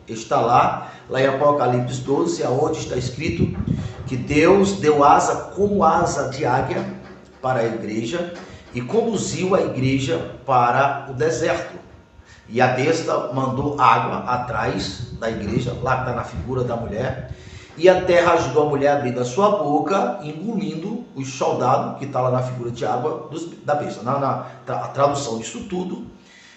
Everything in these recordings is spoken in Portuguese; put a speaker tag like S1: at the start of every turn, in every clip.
S1: Está lá em Apocalipse 12, aonde está escrito que Deus deu asa como asa de águia para a igreja e conduziu a igreja para o deserto. E a besta mandou água atrás da igreja, lá está na figura da mulher, e a terra ajudou a mulher a abrir a sua boca, engolindo os soldados, que está lá na figura de água da besta. A tradução disso tudo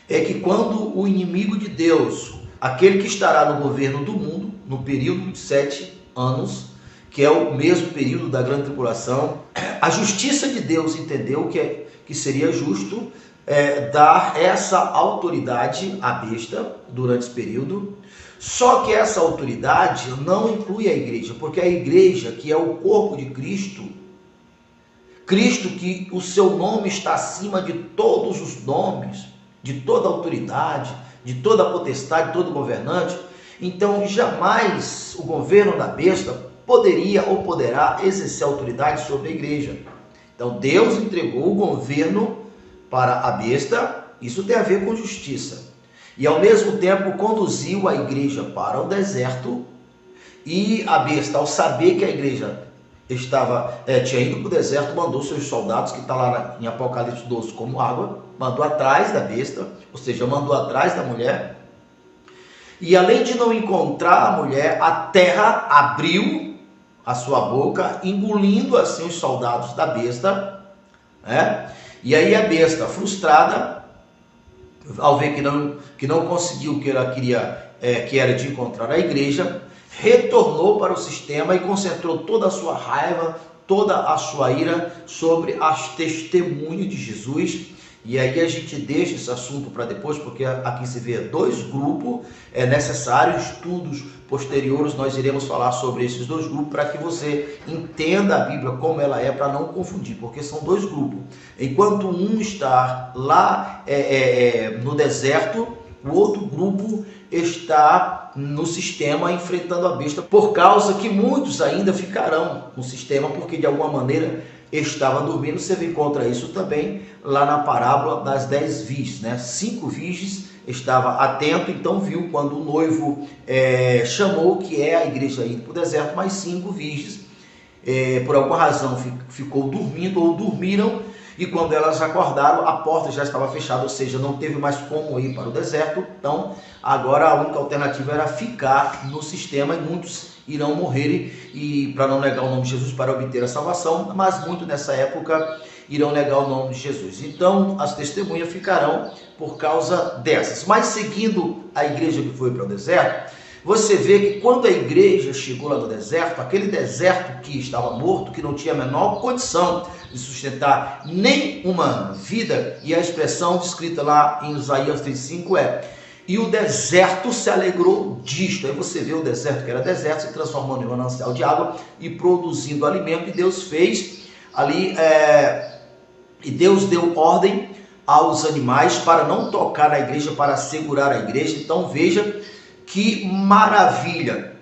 S1: é que quando o inimigo de Deus, aquele que estará no governo do mundo, no período de 7 anos, que é o mesmo período da grande tribulação, a justiça de Deus entendeu que seria justo dar essa autoridade à besta durante esse período. Só que essa autoridade não inclui a igreja, porque a igreja, que é o corpo de Cristo, Cristo que o seu nome está acima de todos os nomes, de toda autoridade, de toda potestade, de todo governante, então jamais o governo da besta poderia ou poderá exercer autoridade sobre a igreja. Então Deus entregou o governo para a besta, isso tem a ver com justiça. E ao mesmo tempo conduziu a igreja para o deserto, e a besta, ao saber que a igreja tinha ido para o deserto, mandou seus soldados, que está lá em Apocalipse 12 como água, mandou atrás da besta, ou seja, mandou atrás da mulher. E além de não encontrar a mulher, a terra abriu a sua boca, engolindo assim os soldados da besta, E aí a besta, frustrada, ao ver que não conseguiu o que ela queria, que era de encontrar a igreja, retornou para o sistema e concentrou toda a sua raiva, toda a sua ira sobre as testemunhas de Jesus. E aí a gente deixa esse assunto para depois, porque aqui se vê 2 grupos, é necessário estudos posteriores, nós iremos falar sobre esses 2 grupos, para que você entenda a Bíblia como ela é, para não confundir, porque são 2 grupos. Enquanto um está lá no deserto, o outro grupo está no sistema enfrentando a besta, por causa que muitos ainda ficarão no sistema, porque de alguma maneira estava dormindo. Você encontra isso também lá na parábola das 10 virgens, 5 virgens estava atento, então viu quando o noivo chamou, que é a igreja indo para o deserto, mas 5 virgens por alguma razão ficou dormindo ou dormiram, e quando elas acordaram, a porta já estava fechada, ou seja, não teve mais como ir para o deserto. Então agora a única alternativa era ficar no sistema, e muitos irão morrer, e para não negar o nome de Jesus para obter a salvação, mas muitos nessa época irão negar o nome de Jesus. Então as testemunhas ficarão por causa dessas. Mas seguindo a igreja que foi para o deserto, você vê que quando a igreja chegou lá no deserto, aquele deserto que estava morto, que não tinha a menor condição de sustentar nenhuma vida, e a expressão descrita lá em Isaías 35 e o deserto se alegrou disto. Aí você vê o deserto, que era deserto, se transformando em manancial de água e produzindo alimento, e Deus fez ali, e Deus deu ordem aos animais para não tocar na igreja, para segurar a igreja. Então veja que maravilha,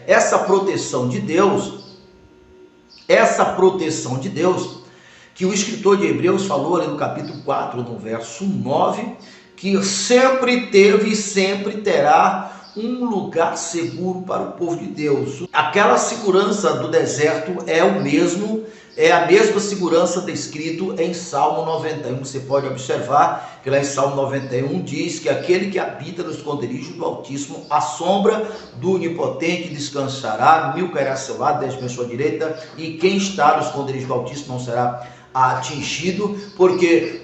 S1: essa proteção de Deus, que o escritor de Hebreus falou ali no capítulo 4, no verso 9, que sempre teve e sempre terá um lugar seguro para o povo de Deus. Aquela segurança do deserto é a mesma segurança descrito em Salmo 91. Você pode observar que lá em Salmo 91 diz que aquele que habita no esconderijo do Altíssimo, à sombra do Onipotente descansará. 1000 cairá a seu lado, 10 à sua direita, e quem está no esconderijo do Altíssimo não será atingido, porque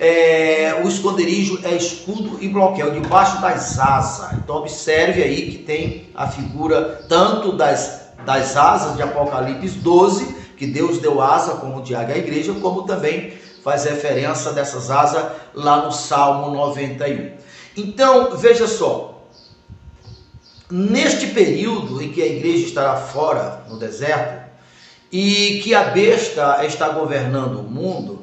S1: o esconderijo é escudo e bloqueio, debaixo das asas. Então observe aí que tem a figura tanto das asas de Apocalipse 12, que Deus deu asa como de águia à igreja, como também faz referência dessas asas lá no Salmo 91. Então veja só, neste período em que a igreja estará fora no deserto, e que a besta está governando o mundo,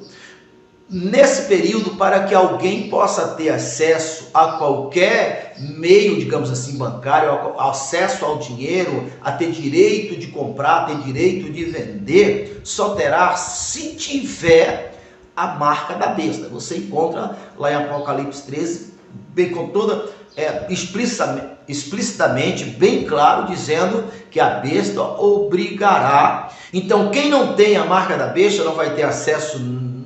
S1: nesse período, para que alguém possa ter acesso a qualquer meio, digamos assim, bancário, acesso ao dinheiro, a ter direito de comprar, ter direito de vender, só terá se tiver a marca da besta. Você encontra lá em Apocalipse 13, bem com toda explicitamente, bem claro, dizendo que a besta obrigará. Então, quem não tem a marca da besta não vai ter acesso,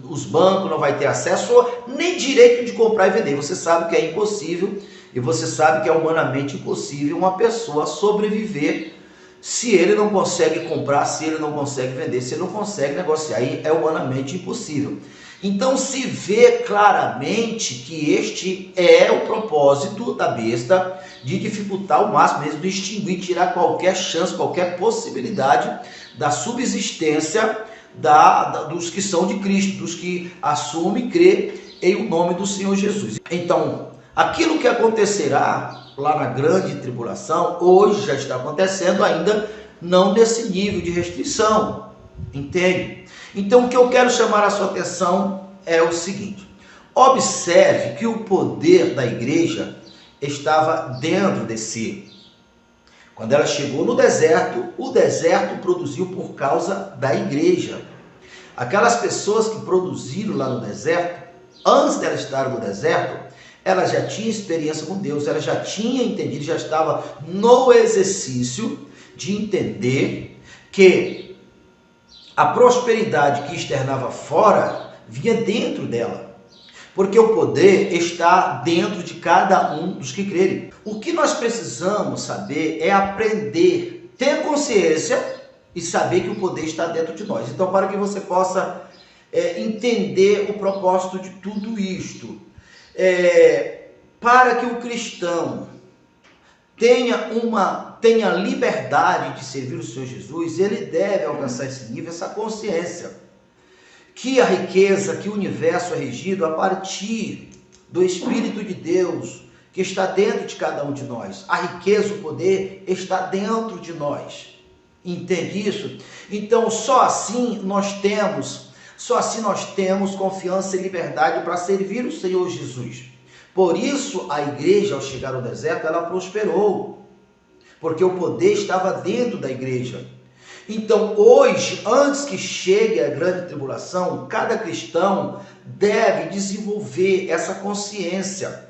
S1: os bancos não vai ter acesso, nem direito de comprar e vender. Você sabe que é impossível, e você sabe que é humanamente impossível uma pessoa sobreviver se ele não consegue comprar, se ele não consegue vender, se ele não consegue negociar. Aí é humanamente impossível. Então se vê claramente que este é o propósito da besta, de dificultar o máximo mesmo, de extinguir, tirar qualquer chance, qualquer possibilidade da subsistência dos que são de Cristo, dos que assumem e crê em o nome do Senhor Jesus. Então, aquilo que acontecerá lá na grande tribulação, hoje já está acontecendo, ainda não nesse nível de restrição, entende? Então o que eu quero chamar a sua atenção é o seguinte: observe que o poder da igreja estava dentro de si. Quando ela chegou no deserto, o deserto produziu por causa da igreja. Aquelas pessoas que produziram lá no deserto, antes de elas estarem no deserto, ela já tinha experiência com Deus, ela já tinha entendido, já estava no exercício de entender que a prosperidade que externava fora vinha dentro dela, porque o poder está dentro de cada um dos que crerem. O que nós precisamos saber é aprender, ter consciência e saber que o poder está dentro de nós. Então, para que você possa entender o propósito de tudo isto, para que o cristão tenha liberdade de servir o Senhor Jesus, ele deve alcançar esse nível, essa consciência, que a riqueza, que o universo é regido a partir do Espírito de Deus, que está dentro de cada um de nós. A riqueza, o poder está dentro de nós. Entende isso? Então, só assim nós temos confiança e liberdade para servir o Senhor Jesus. Por isso, a igreja, ao chegar ao deserto, ela prosperou, porque o poder estava dentro da igreja. Então, hoje, antes que chegue a grande tribulação, cada cristão deve desenvolver essa consciência